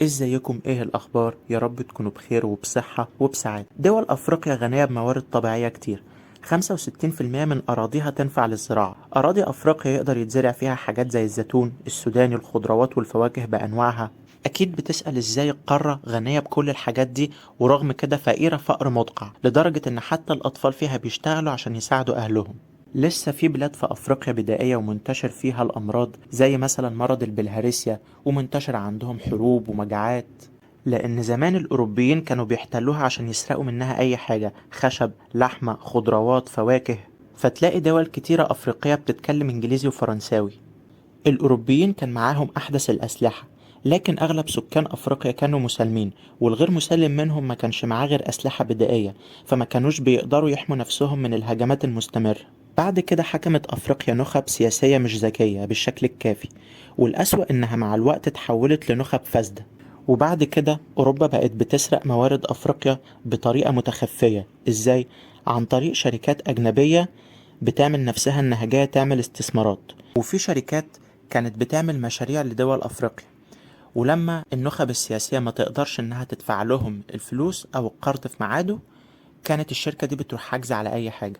ازيكم؟ ايه الاخبار؟ يا رب تكونوا بخير وبصحة وبسعادة. دول افريقيا غنية بموارد طبيعية كتير. 65% من اراضيها تنفع للزراعة. اراضي افريقيا يقدر يتزرع فيها حاجات زي الزيتون السوداني، الخضروات والفواكه بانواعها. اكيد بتسأل ازاي القارة غنية بكل الحاجات دي ورغم كده فقيرة فقر مدقع، لدرجة ان حتى الاطفال فيها بيشتغلوا عشان يساعدوا اهلهم. لسه في بلاد في أفريقيا بدائية ومنتشر فيها الأمراض زي مثلا مرض البلهارسيا، ومنتشر عندهم حروب ومجاعات، لأن زمان الأوروبيين كانوا بيحتلوها عشان يسرقوا منها أي حاجة: خشب، لحمة، خضروات، فواكه. فتلاقي دول كتيرة أفريقية بتتكلم إنجليزي وفرنساوي. الأوروبيين كان معاهم أحدث الأسلحة، لكن أغلب سكان أفريقيا كانوا مسالمين، والغير مسلم منهم ما كانش معاه غير أسلحة بدائية، فما كانوش بيقدروا يحموا نفسهم من الهجمات المستمرة. بعد كده حكمت أفريقيا نخب سياسية مش ذكية بالشكل الكافي، والأسوأ إنها مع الوقت اتحولت لنخب فاسدة. وبعد كده أوروبا بقت بتسرق موارد أفريقيا بطريقة متخفية. إزاي؟ عن طريق شركات أجنبية بتعمل نفسها إنها جاية تعمل استثمارات. وفي شركات كانت بتعمل مشاريع لدول أفريقيا، ولما النخب السياسية ما تقدرش إنها تدفع لهم الفلوس أو القرض في ميعاده، كانت الشركة دي بتروح حاجزة على أي حاجة.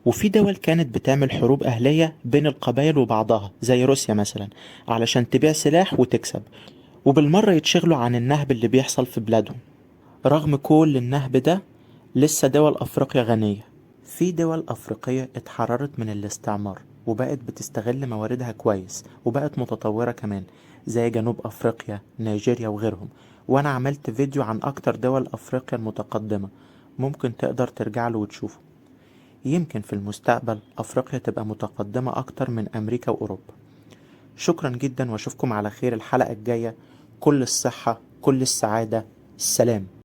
وفي دول كانت بتعمل حروب أهلية بين القبائل وبعضها زي روسيا مثلا، علشان تبيع سلاح وتكسب، وبالمرة يتشغلوا عن النهب اللي بيحصل في بلادهم. رغم كل النهب ده، لسه دول أفريقيا غنية. في دول أفريقية اتحررت من الاستعمار وبقت بتستغل مواردها كويس، وبقت متطورة كمان، زي جنوب أفريقيا، نيجيريا وغيرهم. وأنا عملت فيديو عن أكتر دول أفريقيا المتقدمة، ممكن تقدر ترجع له وتشوفه. يمكن في المستقبل أفريقيا تبقى متقدمة أكتر من أمريكا وأوروبا. شكرا جدا وأشوفكم على خير الحلقة الجاية. كل الصحة، كل السعادة، السلام.